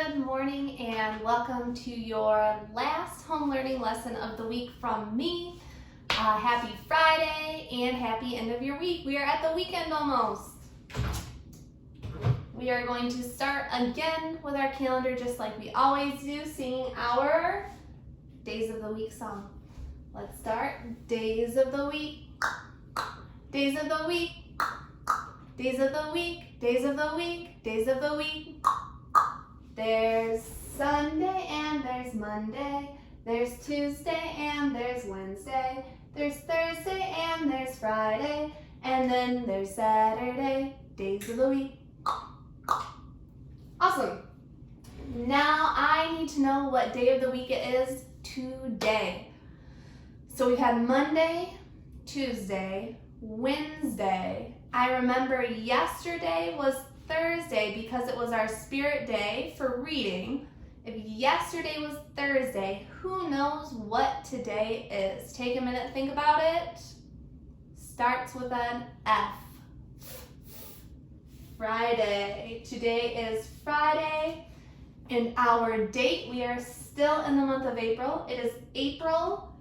Good morning and welcome to your last home learning lesson of the week from me. Happy Friday and happy end of your week. We are at the weekend almost. We are going to start again with our calendar just like we always do, singing our Days of the Week song. Let's start. Days of the week, days of the week, days of the week, days of the week, days of the week. There's Sunday and there's Monday, there's Tuesday and there's Wednesday, there's Thursday and there's Friday, and then there's Saturday, days of the week. Awesome. Now I need to know what day of the week it is today. So we've had Monday, Tuesday, Wednesday. I remember yesterday was Thursday because it was our spirit day for reading. If yesterday was Thursday, who knows what today is? Take a minute, think about it. Starts with an F. Friday. Today is Friday. And our date, we are still in the month of April. It is April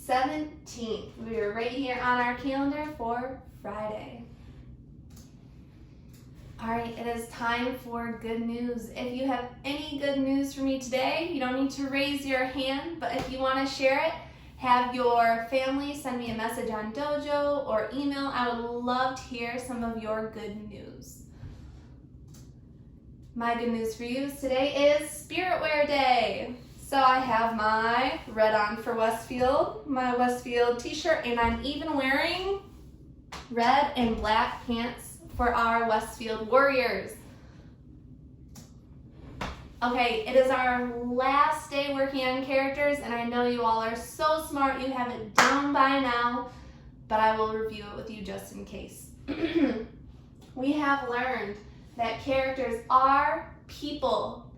17th. We are right here on our calendar for Friday. All right, it is time for good news. If you have any good news for me today, you don't need to raise your hand, but if you want to share it, have your family send me a message on Dojo or email. I would love to hear some of your good news. My good news for you today is Spirit Wear Day. So I have my red on for Westfield, my Westfield t-shirt, and I'm even wearing red and black pants for our Westfield Warriors. Okay, it is our last day working on characters, and I know you all are so smart, you have it down by now, but I will review it with you just in case. We have learned that characters are people,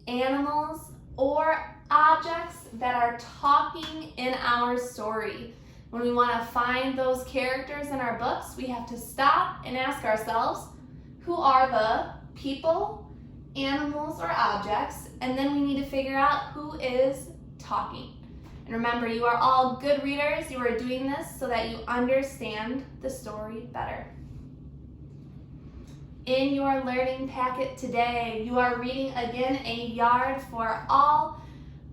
animals, or objects that are talking in our story. When we want to find those characters in our books, we have to stop and ask ourselves, who are the people, animals, or objects? And then we need to figure out who is talking. And remember, you are all good readers. You are doing this so that you understand the story better. In your learning packet today, you are reading again A Yard for All.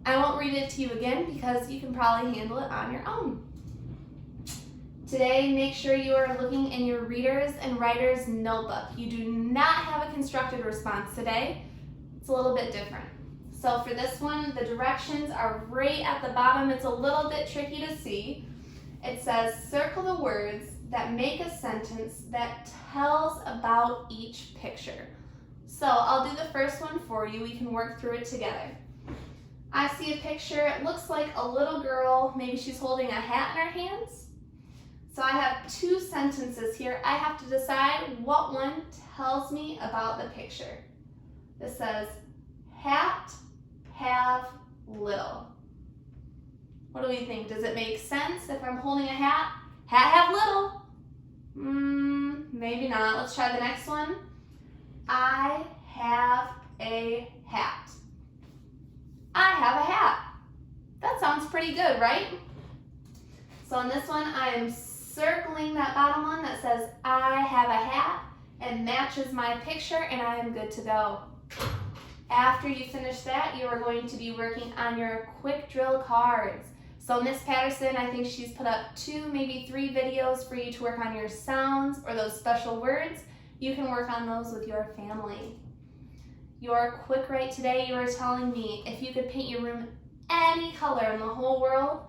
I won't read it to you again because you can probably handle it on your own. Today, make sure you are looking in your reader's and writer's notebook. You do not have a constructed response today. It's a little bit different. So for this one, the directions are right at the bottom. It's a little bit tricky to see. It says, circle the words that make a sentence that tells about each picture. So I'll do the first one for you. We can work through it together. I see a picture. It looks like a little girl. Maybe she's holding a hat in her hands. So I have two sentences here. I have to decide what one tells me about the picture. This says, hat, have, little. What do we think? Does it make sense if I'm holding a hat? Hat, have, little. Maybe not. Let's try the next one. I have a hat. I have a hat. That sounds pretty good, right? So on this one, I am circling that bottom one that says, I have a hat, and matches my picture, and I am good to go. After you finish that, you are going to be working on your quick drill cards. So Miss Patterson, I think she's put up 2, maybe 3 videos for you to work on your sounds or those special words. You can work on those with your family. Your quick write today, you are telling me if you could paint your room any color in the whole world,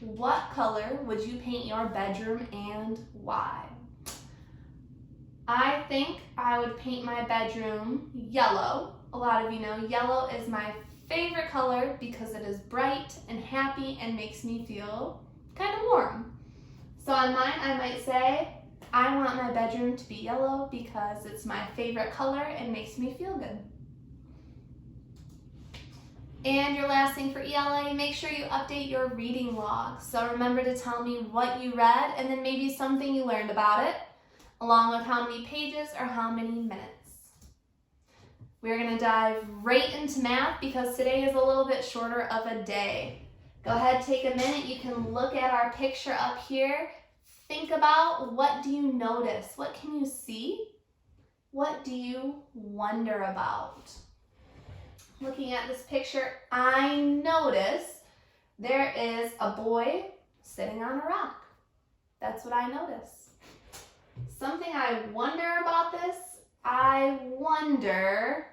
what color would you paint your bedroom and why? I think I would paint my bedroom yellow. A lot of you know yellow is my favorite color because it is bright and happy and makes me feel kind of warm. So on mine, I might say, I want my bedroom to be yellow because it's my favorite color and makes me feel good. And your last thing for ELA, make sure you update your reading log. So remember to tell me what you read and then maybe something you learned about it, along with how many pages or how many minutes. We're going to dive right into math because today is a little bit shorter of a day. Go ahead, take a minute. You can look at our picture up here. Think about, what do you notice? What can you see? What do you wonder about? Looking at this picture, I notice there is a boy sitting on a rock. That's what I notice. Something I wonder about this, I wonder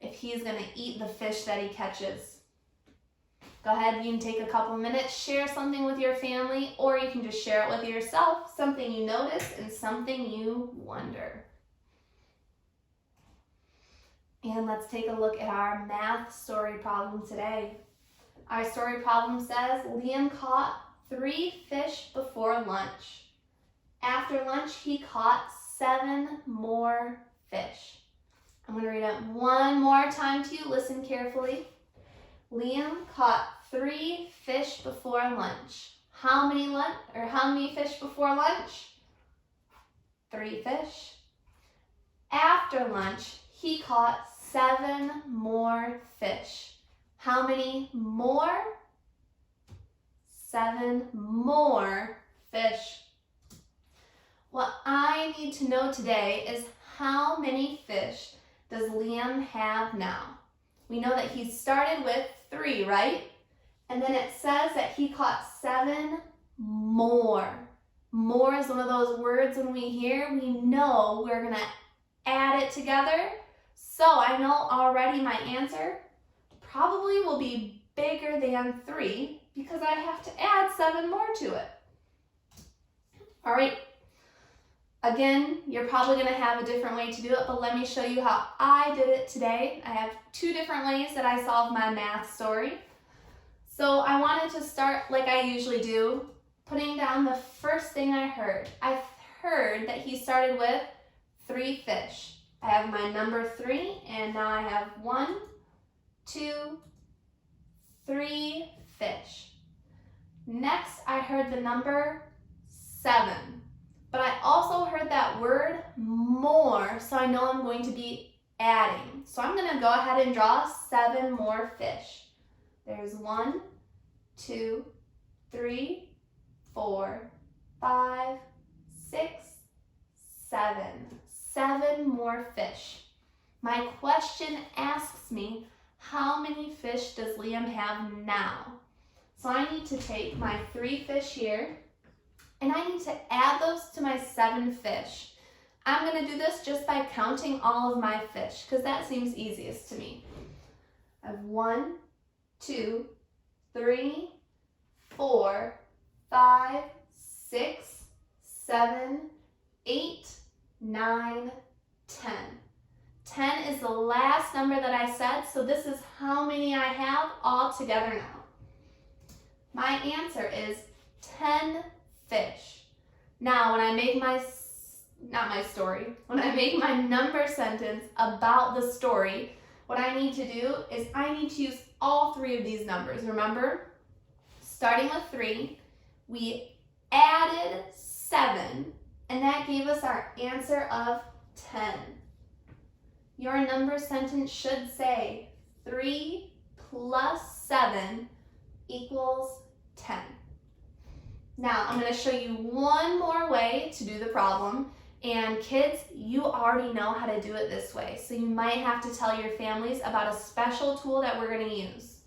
if he's going to eat the fish that he catches. Go ahead, you can take a couple minutes, share something with your family, or you can just share it with yourself, something you notice and something you wonder. And let's take a look at our math story problem today. Our story problem says, Liam caught 3 fish before lunch. After lunch, he caught 7 more fish. I'm going to read it one more time to you. Listen carefully. Liam caught 3 fish before lunch. How many fish before lunch? 3 fish. After lunch, he caught 7 more fish. How many more? 7 more fish. What I need to know today is, how many fish does Liam have now? We know that he started with 3, right? And then it says that he caught 7 more. More is one of those words when we hear, we know we're going to add it together. So I know already my answer probably will be bigger than 3 because I have to add 7 more to it. All right. Again, you're probably going to have a different way to do it, but let me show you how I did it today. I have 2 different ways that I solved my math story. So I wanted to start like I usually do, putting down the first thing I heard. I heard that he started with 3 fish. I have my number 3, and now I have 1, 2, 3 fish. Next, I heard the number 7. But I also heard that word more, so I know I'm going to be adding. So I'm going to go ahead and draw 7 more fish. There's 1, 2, 3, 4, 5, 6, 7. 7 more fish. My question asks me, how many fish does Liam have now? So I need to take my 3 fish here, and I need to add those to my 7 fish. I'm going to do this just by counting all of my fish, because that seems easiest to me. I have 1, 2, 3, 4, 5, 6, 7, 8, 9, 10. 10 is the last number that I said, so this is how many I have all together now. My answer is 10 fish. Now, when I make when I make my number sentence about the story, what I need to do is I need to use all 3 of these numbers. Remember, starting with 3, we added 7, and that gave us our answer of 10. Your number sentence should say 3 plus 7 equals 10. Now, I'm going to show you one more way to do the problem. And kids, you already know how to do it this way. So you might have to tell your families about a special tool that we're going to use.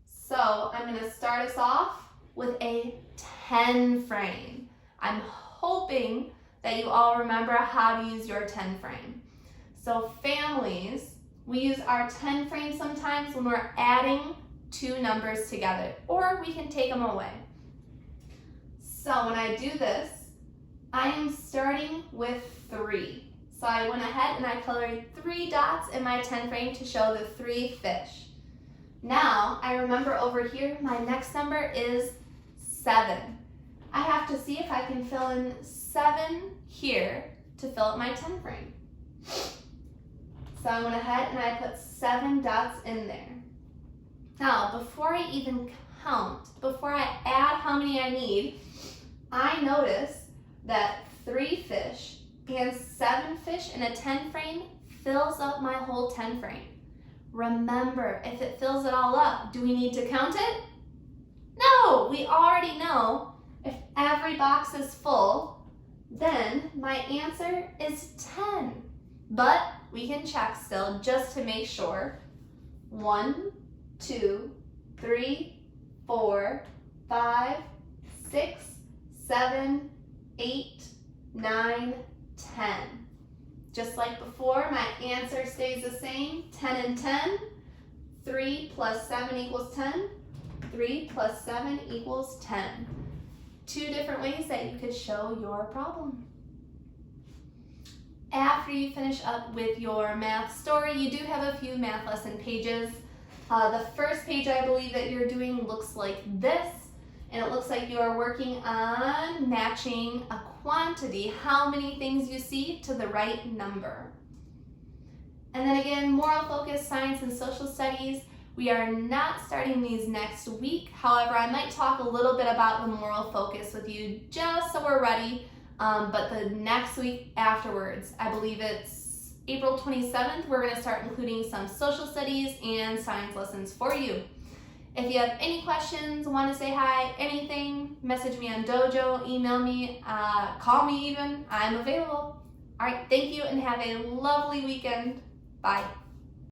So I'm going to start us off with a 10 frame. I'm hoping that you all remember how to use your 10 frame. So families, we use our 10 frame sometimes when we're adding 2 numbers together, or we can take them away. So when I do this, I am starting with 3. So I went ahead and I colored 3 dots in my 10 frame to show the 3 fish. Now, I remember over here, my next number is 7. I have to see if I can fill in 7 here to fill up my 10 frame. So I went ahead and I put 7 dots in there. Now, before I even count, before I add how many I need, I notice that 3 fish and 7 fish in a 10 frame fills up my whole 10 frame. Remember, if it fills it all up, do we need to count it? No, we already know if every box is full, then my answer is 10. But we can check still just to make sure. 1, 2, 3, 4, 5, 6, 7, 8, 9, 10. Just like before, my answer stays the same, 10 and 10. 3 plus 7 equals 10. 3 plus 7 equals 10. Two different ways that you could show your problem. After you finish up with your math story, you do have a few math lesson pages. The first page I believe that you're doing looks like this, and it looks like you are working on matching a quantity, how many things you see, to the right number. And then again, moral focus, science, and social studies. We are not starting these next week. However, I might talk a little bit about the moral focus with you just so we're ready. But the next week afterwards, I believe it's April 27th, we're going to start including some social studies and science lessons for you. If you have any questions, want to say hi, anything, message me on Dojo, email me, call me even. I'm available. All right, thank you and have a lovely weekend. Bye.